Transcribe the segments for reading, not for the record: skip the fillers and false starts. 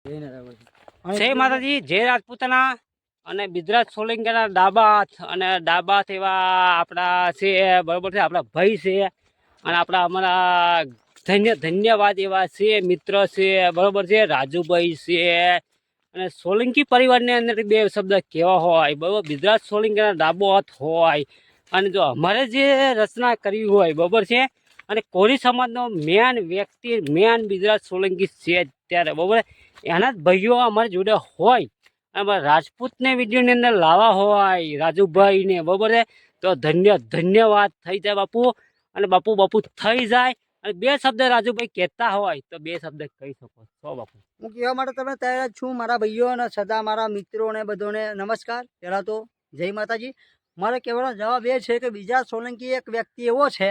જય માતાજી, જય રાજપૂતાના અને બિદરાજ સોલંકીના ડાબા હાથ અને ડાબા હાથ એવા આપણા છે, બરોબર છે, આપણા ભાઈ છે અને આપણા અમારા ધન્યવાદ એવા છે, મિત્ર છે, બરોબર છે, રાજુભાઈ છે અને સોલંકી પરિવારની અંદર બે શબ્દ કેવા હોય, બરોબર, બિદરાજ સોલંકીના ડાબો હાથ હોય અને જો અમારે જે રચના કરવી હોય, બરોબર છે, અને કોળી સમાજનો મેન વ્યક્તિ મેન બિદરાજ સોલંકી છે ત્યારે, બરોબર, એના જ ભાઈઓ અમારી જોડે હોય અને રાજપૂતને વિડીયોની અંદર લાવવા હોય રાજુભાઈને, બરોબર છે, તો ધન્યવાદ થઈ જાય બાપુ. અને બાપુ થઈ જાય અને બે શબ્દ રાજુભાઈ કહેતા હોય તો બે શબ્દ કહી શકો છો બાપુ. હું કહેવા માટે તમે તૈયાર જ છું મારા ભાઈઓ અને સદા મારા મિત્રોને બધાને નમસ્કાર. પહેલાં તો જય માતાજી. મારે કહેવાનો જવાબ એ છે કે બિદરાજ સોલંકી એક વ્યક્તિ એવો છે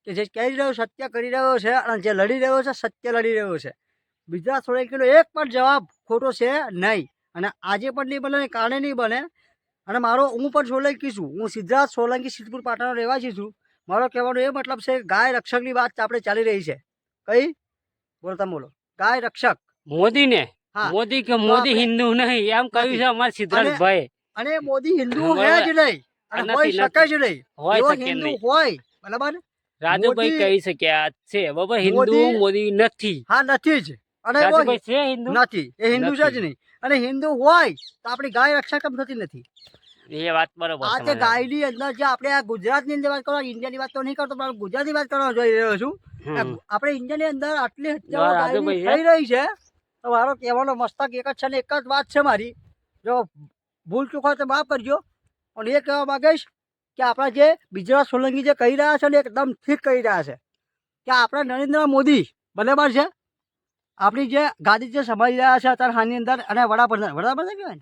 કે જે કહી રહ્યો સત્ય કરી રહ્યો છે અને જે લડી રહ્યો છે સત્ય લડી રહ્યો છે. બિદરાજ સોલંકીનો એક પણ જવાબ ખોટો છે નહીં અને આજે પણ નહીં બને, કારણે નહીં બને. અને હું પણ સોલંકી છું, હું સિદ્ધરાજ સોલંકી સિદ્ધપુર પાટણનો રહેવાસી છું. મારો કહેવાનો એ મતલબ છે ગાય રક્ષકની વાત આપણે ચાલી રહી છે. કઈ બોલો તમે બોલો? ગાય રક્ષક મોદી ને મોદી કે મોદી હિન્દુ નહીં એમ કહ્યું છે અમારા સિદ્ધરાજભાઈ. અને મોદી હિન્દુ હે જ નહીં અને હોઈ શકે જ નહીં. એવો હિન્દુ હોય, બરાબર, રાજુભાઈ કહી શક્યા છે, બાબા હિન્દુ મોદી નથી. હા, નથી જ. અને રાજુભાઈ છે હિન્દુ નથી, એ હિન્દુ છે જ નહીં. અને હિન્દુ હોય તો આપણી ગાય રક્ષા કેમ થતી નથી? એ વાત બરોબર. આ જે ગાયની અંદર જે આપણે આ ગુજરાતની અંદર વાત કરો, ઇન્ડિયાની વાત તો નહીં કરતો, પણ ગુજરાતની વાત કરવા જઈ રહ્યો છું. આપણે ઇન્ડિયાની અંદર આટલી હત્યાઓ ગાયની થઈ રહી છે તો મારો કહેવાનો મસ્તક એક જ છે ને એક જ વાત છે મારી. જો ભૂલ ચૂક હોય તો માફ કરજો. અને એ કહેવા માંગીશ કે આપણા જે બિદરાજ સોલંકી જે કહી રહ્યા છે ને એકદમ ઠીક કહી રહ્યા છે કે આપણા નરેન્દ્ર મોદી, બરાબર છે, આપણી જે ગાદી જે સંભાળી રહ્યા છે અત્યારે હાલની અંદર, અને વડાપ્રધાન કહેવાય ને,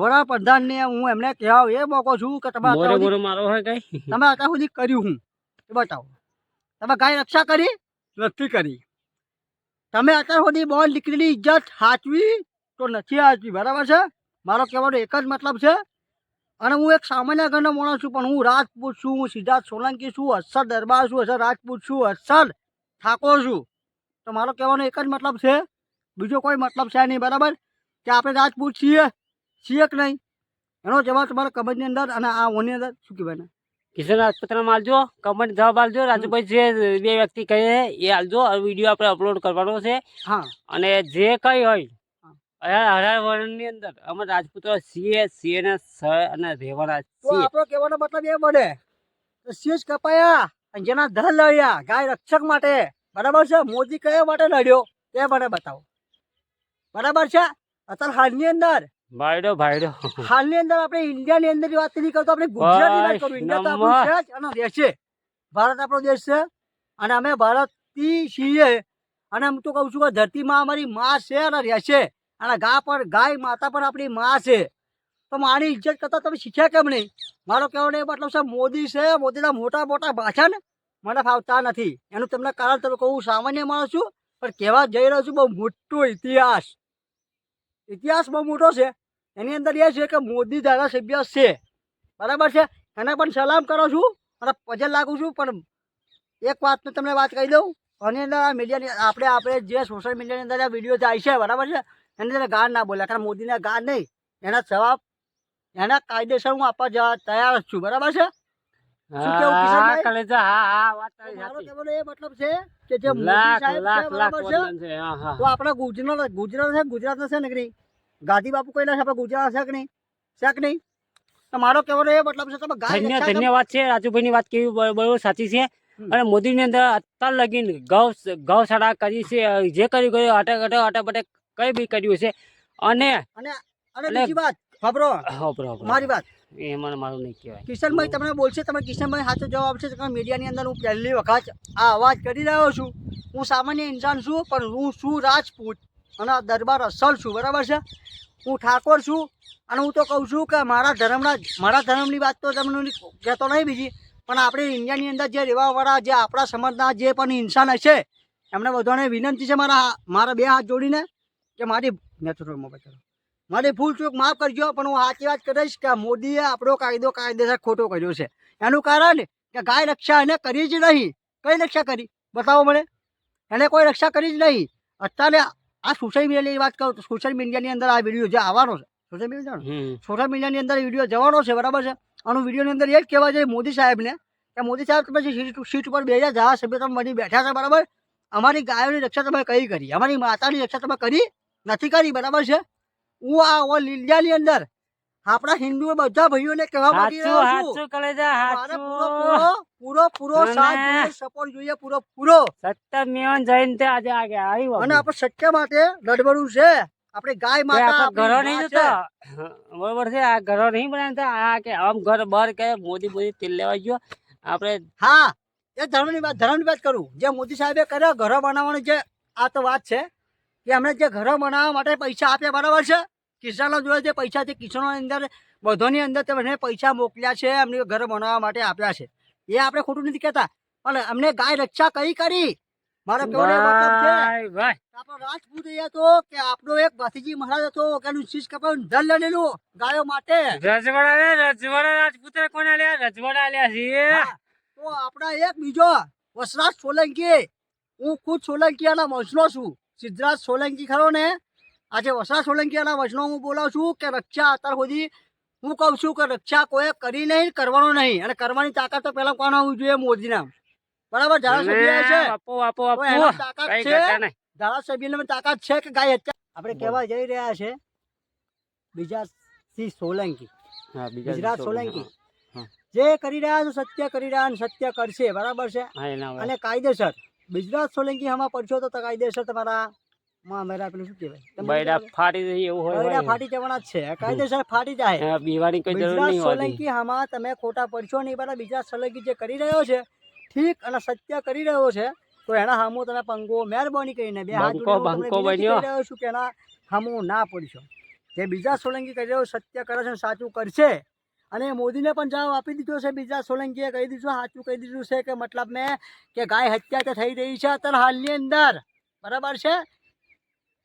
વડાપ્રધાનને હું એમને કહેવા એ મોકો છું કે તમે અત્યાર સુધી કર્યું હું એ બતાવો. તમે ગાય રક્ષા કરી નથી કરી. તમે અત્યાર સુધી બોલ દીકરીની ઇજ્જત સાચવી તો નથી સાચવી, બરાબર છે. મારો કહેવાનો એક જ મતલબ છે. અને હું એક સામાન્ય ઘરનો માણસ છું, પણ હું રાજપૂત છું, હું સિદ્ધાર્થ સોલંકી છું, અસર દરબાર છું, અસર રાજપૂત છું, અસર ઠાકોર છું. તો મારો કહેવાનો એક જ મતલબ છે, બીજો કોઈ મતલબ છે નહીં, બરાબર, કે આપણે રાજપૂત છીએ કે નહીં એનો જવાબ તમારા કમેન્ટની અંદર અને આ ઓની અંદર શું કહેવાય ને કિશન રાજપૂતના આલજો, કમેન્ટ જવાબ આલજો. રાજુભાઈ જે બે વ્યક્તિ કહે એ આલજો. વિડીયો આપણે અપલોડ કરવાનો છે. હા, અને જે કઈ હોય 18 વર્ષની અંદર અમે રાજપૂતો છીએ ને અને રહેવાના તો આપણો કહેવાનો મતલબ એ બને તો શીશ કપાયા અને જેના ધન લડ્યા ગાય રક્ષક માટે, બરાબર છે. મોદી કયા માટે લડ્યો તે મને બતાવો, બરાબર છે. અત્યારે હાલની અંદર હાલની અંદર આપણે ઇન્ડિયાની અંદર વાત નહીં કરતો, આપણે ગુજરાતની વાત કરું. ઇન્ડિયા તો આપણું છે જ અને દેશ છે, ભારત આપણો દેશ છે અને અમે ભારતથી છીએ. અને હું તો કહું છું કે ધરતીમાં અમારી માં છે અને રહેશે અને ગાય માતા પણ આપણી માં છે. તો મારી ઇજ્જત કરતા તમે શીખ્યા કેમ નહીં? મારો કહેવાનો એ મતલબ છે મોદી છે, મોદીના મોટા ભાષણ મને ફાવતા નથી. એનું તમને કારણ તમે કહું, સામાન્ય માણસ છું પણ કહેવા જઈ રહ્યો છું બહુ મોટો ઇતિહાસ બહુ મોટો છે. એની અંદર એ છે કે મોદી ધારાસભ્ય છે, બરાબર છે, એને પણ સલામ કરું છું અને પજલ લાગુ છું. પણ એક વાતની તમને વાત કહી દઉં, આની અંદર આ મીડિયાની આપણે જે સોશિયલ મીડિયાની અંદર આ વિડીયો જાય છે, બરાબર છે, એની અંદર ગાળ ના બોલ્યા, કારણ મોદીને ગાળ નહીં, એના જવાબ એના કાયદેસર હું આપવા જવા તૈયાર છું, બરાબર છે. શું કેવું કિશનભાઈ? મારો કહેવાનો એ મતલબ છે કે જે મોદી સાહેબ છે, બરાબર છે, તો આપણે ગુજરાત છે ને કે નહીં, ગાંધી બાપુ કઈ ના છે, આપણે ગુજરાત છે કે નહીં? તો મારો કહેવાનો એ મતલબ છે તમે ધન્યવાદ છે. રાજુભાઈની વાત કેવી બરોબર સાચી છે. અને મોદીની અંદર અત્યાર લગીને ગૌશાળા કરી છે, જે કર્યું અટક કઈ બી કર્યું છે. અને બીજી વાત મારી વાત એ મારું નહીં કહેવાય. કિશનભાઈ તમને બોલશે, તમે કિશનભાઈ સાચો જવાબ આપશે. મીડિયાની અંદર હું પહેલી વખત આ અવાજ કરી રહ્યો છું. હું સામાન્ય ઇન્સાન છું પણ હું છું રાજપૂત અને દરબાર અસલ છું, બરાબર છે. હું ઠાકોર છું અને હું તો કહું છું કે મારા ધર્મની વાત તો તમને કહેતો નહીં બીજી, પણ આપણે ઇન્ડિયાની અંદર જે રહેવાવાળા જે આપણા સમાજના જે પણ ઇન્સાન હશે એમને બધાને વિનંતી છે મારા બે હાથ જોડીને કે મારી ભૂલ ચૂક માફ કરજો. પણ હું સાચી વાત કરીશ કે મોદીએ આપણો કાયદો કાયદેસર ખોટો કર્યો છે. એનું કારણ કે ગાય રક્ષા એને કરી જ નહીં. કઈ રક્ષા કરી બતાવો મને? એને કોઈ રક્ષા કરી જ નહીં. અત્યારે આ સોશિયલ મીડિયાની વાત કરું તો સોશિયલ મીડિયાની અંદર આ વિડીયો જે આવવાનો છે સોશિયલ મીડિયા સોશિયલ મીડિયાની અંદર વિડીયો જવાનો છે બરાબર છે. આનું વિડીયોની અંદર એ જ કહેવા જોઈએ મોદી સાહેબને કે મોદી સાહેબ તમે સીટ ઉપર બેસા ધારાસભ્ય તમે બની બેઠા છે બરાબર. અમારી ગાયોની રક્ષા તમે કઈ કરી, અમારી માતાની રક્ષા તમે કરી નથી કરી બરાબર છે. હું આ ઓલ ઇન્ડિયાની અંદર આપણા હિન્દુ બધા ભાઈઓને કહેવા માંગી રહ્યો છું, હાચું કલેજા મારે હાચું. પૂરો સાથ જોઈએ, સપોર્ટ જોઈએ પૂરો. સત્તર જઈને તે આજે આગે આવ્યો અને આપણે સત્ય માટે લડવાનું છે. આપણે ગાય માતા ઘરો આપણી નહીં માં છે. જતો બરોબર છે. આ ઘરો નહીં બનાવતા આ કે આમ ઘર બહાર કે મોદી તેલ લેવા ગયો આપણે. હા, એ ધર્મની વાત કરું. જે મોદી સાહેબે કર્યો ઘરો બનાવવાની જે આ તો વાત છે કે અમને જે ઘરો બનાવવા માટે પૈસા આપ્યા બરાબર છે. કિસાનો જોડે જે પૈસા છે કિસાનોની અંદર બધોની અંદર તમે પૈસા મોકલ્યા છે, અમને ઘર બનાવવા માટે આપ્યા છે. એ આપણે ખોટું નથી કહેતા, પણ અમને ગાય રક્ષા કઈ કરી મારો કેવો મતલબ છે. ભાઈ આપણો રાજપૂત એ હતો કે આપણો એક ભતીજી મહારાજ હતો કે એનું શીશ કપાયું ધન લડેલું ગાયો માટે. રજવાડા રાજપૂત કોને લ્યા રજવાડા લ્યા છે. તો આપણા એક બીજો વસરાજ સોલંકી, હું ખુદ સોલંકીયાના વંશનો છું. સિદ્ધરાજ સોલંકી ખરો ને, આજે વસરાજ સોલંકીયાના વંશનો હું બોલાવું છું કે રક્ષા અત્યાર સુધી હું કહું છું કે રક્ષા કોઈ કરી નહીં, કરવાનો નહીં. અને કરવાની તાકાત તો પેલા કોણ હોવી જોઈએ? મોદીના. બરાબર, ધારાસભ્ય છે તો એનો તાકાત છે, ધારાસભ્યની તાકાત છે કે ગાય હત્યા. આપણે કહેવા જઈ રહ્યા છે બીજા સિંહ સોલંકી, ગુજરાત સોલંકી જે કરી રહ્યા છે સત્ય કરી રહ્યા અને સત્ય કરશે બરાબર છે. અને કાયદેસર ગુજરાત સોલંકી આમાં પડશો તો કાયદેસર તમારા મેરા પેલું શું કહેવાય બૈડા ફાટી એવું હોય, બૈડા ફાટી જવાના જ છે, કાયદેસર ફાટી જાય. બીવાની કોઈ જરૂર ગુજરાત નહીં સોલંકી આમાં તમે ખોટા પડશો નહીં બરાબર. બીજા સોલંકી જે કરી રહ્યો છે ઠીક અને સત્ય કરી રહ્યો છે તો એના સામું તમે પંગો મહેરબાની કરીને બે હાથ જોડીને કહી રહ્યો છું કે એના સામું ના પડશો. જે બીજા સોલંકી કરી રહ્યો સત્ય કરે છે સાચું કરશે. અને મોદીને પણ જવાબ આપી દીધો છે. બીજા સોલંકીએ કહી દીધું, સાચું કહી દીધું છે કે મતલબ મેં કે ગાય હત્યા થઈ રહી છે અત્યારે હાલની અંદર બરાબર છે.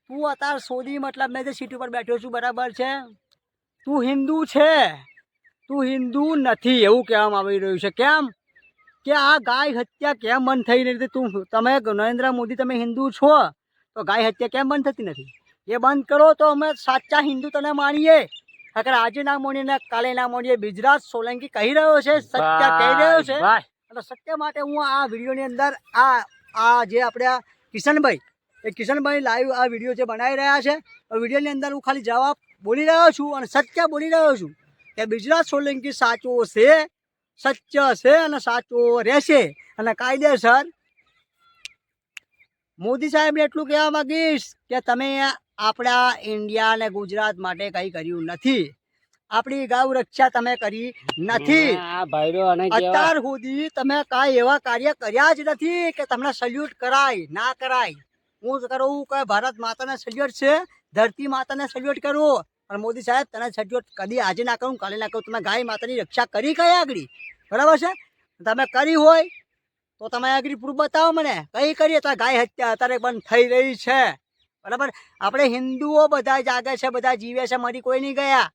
તું અત્યારે સોદી મતલબ મેં જે સીટ ઉપર બેઠો છું બરાબર છે, તું હિન્દુ છે, તું હિન્દુ નથી એવું કહેવામાં આવી રહ્યું છે. કેમ કે આ ગાય હત્યા કેમ બંધ થઈ રહી હતી? તમે નરેન્દ્ર મોદી તમે હિન્દુ છો તો ગાય હત્યા કેમ બંધ થતી નથી? એ બંધ કરો તો અમે સાચા હિન્દુ તને માનીએ. અગર આજે ના માનીએ ને કાલે ના માનીએ. ગુજરાત સોલંકી કહી રહ્યો છે, સત્ય કહી રહ્યો છે. અને સત્ય માટે હું આ વિડીયોની અંદર આ જે આપણે કિશનભાઈ એ કિશનભાઈ લાઈવ આ વિડીયો જે બનાવી રહ્યા છે વિડીયોની અંદર હું ખાલી જવાબ બોલી રહ્યો છું અને સત્ય બોલી રહ્યો છું કે ગુજરાત સોલંકી સાચો છે, સત્ય છે અને સાચો રહેશે. અને કાયદેસર મોદી સાહેબને એટલું કહેવા માંગીશ કે તમે આપણા ઇન્ડિયા અને ગુજરાત માટે કંઈ કર્યું નથી. આપણી ગૌ રક્ષા તમે કરી નથી. અત્યાર સુધી તમે કાંઈ એવા કાર્ય કર્યા જ નથી કે તમને સલ્યુટ કરાય ના કરાય. હું કરું કે ભારત માતાને સલ્યુટ છે, ધરતી માતાને સલ્યુટ કરું. અને મોદી સાહેબ તને સલ્યુટ કદી આજે ના કરું કાલે ના કરું. તમે ગાય માતાની રક્ષા કરી કઈ આગળ બરાબર છે? તમે કરી હોય તો તમે આગળ પ્રૂફ બતાવો મને કઈ કરીએ. તો ગાય હત્યા અત્યારે બંધ થઈ રહી છે બરાબર. આપણે હિન્દુઓ બધા જાગે છે, બધા જીવે છે, મરી કોઈ નહીં ગયા.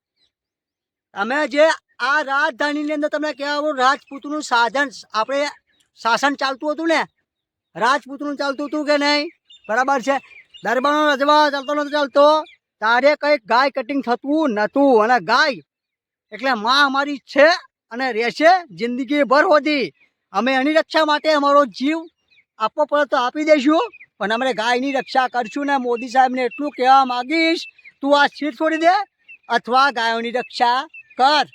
અમે જે આ રાજધાનીની અંદર તમને કહેવાનું રાજપૂતનું સાધન આપણે શાસન ચાલતું હતું ને, રાજપૂતનું ચાલતું હતું કે નહીં બરાબર છે. દરબારનો રજવા ચાલતો નતો ચાલતો તારે કંઈક ગાય કટિંગ થતું નહોતું. અને ગાય એટલે માં અમારી છે અને રહેશે જિંદગી ભર હોતી. અમે એની રક્ષા માટે અમારો જીવ આપવો પડે તો આપી દઈશું, પણ અમે ગાયની રક્ષા કરશું ને. મોદી સાહેબને એટલું કહેવા માગીશ તું આ સીટ છોડી દે અથવા ગાયોની રક્ષા કર.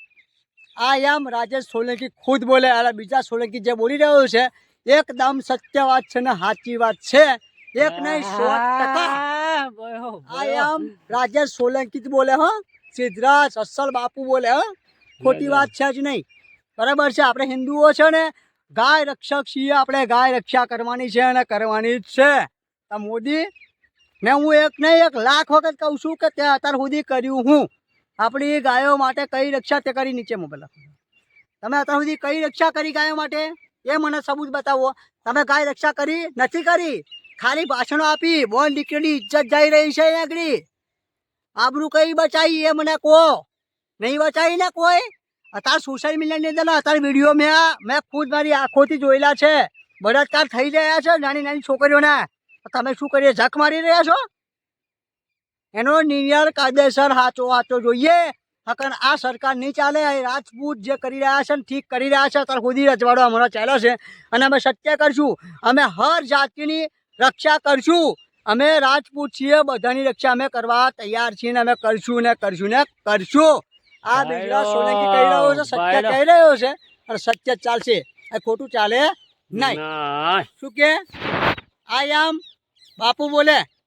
આ એમ રાજેશ સોલંકી ખુદ બોલે. અને બીજા સોલંકી જે બોલી રહ્યો છે એકદમ સત્ય વાત છે ને સાચી વાત છે, એક નહીં 100%. આ એમ રાજેશ સોલંકી જ બોલે. સિદ્ધરાજ અસલ બાપુ બોલે. ખોટી વાત છે જ નહીં બરાબર છે. આપણે હિન્દુઓ છે ને ગાય રક્ષક છીએ, આપણે ગાય રક્ષા કરવાની છે અને કરવાની જ છે. મોદી ને હું એક નહીં 1 લાખ વખત કહું છું કે તે અત્યાર સુધી કર્યું હું. આપણી ગાયો માટે કઈ રક્ષા તે કરી નીચે મોબાઈલ તમે અત્યાર સુધી કઈ રક્ષા કરી ગાયો માટે એ મને સબૂત બતાવો. તમે ગાય રક્ષા કરી નથી કરી, ખાલી ભાષણો આપી. બોલ દીકરીની ઇજ્જત જઈ રહી છે આગળ. આબરૂ કઈ બચાવી એ મને કહો. નહીં બચાવી ને કોઈ. અત્યારે સોશિયલ મીડિયાની અંદર અત્યારે વિડીયો મેં ખુદ મારી આંખોથી જોયેલા છે. બળાત્કાર થઈ રહ્યા છે નાની નાની છોકરીઓને. તમે શું કરીએ જખ મારી રહ્યા છો? એનો નિર્ણય કાયદેસર સાચો જોઈએ. હકન આ સરકાર નહીં ચાલે. આ રાજપૂત જે કરી રહ્યા છે ને ઠીક કરી રહ્યા છે. અત્યાર સુધી રજવાડો અમારો ચાલ્યો છે અને અમે સત્ય કરશું. અમે હર જાતિની રક્ષા કરશું. અમે રાજપૂત છીએ, બધાની રક્ષા અમે કરવા તૈયાર છીએ ને અમે કરશું ને કરશું ને કરશું. આ બિરલા સોલંકી કહી રહ્યો છે, સત્ય કહી રહ્યો છે અને સત્ય જ ચાલશે. આ ખોટું ચાલે નહીં. ના શું કે આઈ આમ બાપુ બોલે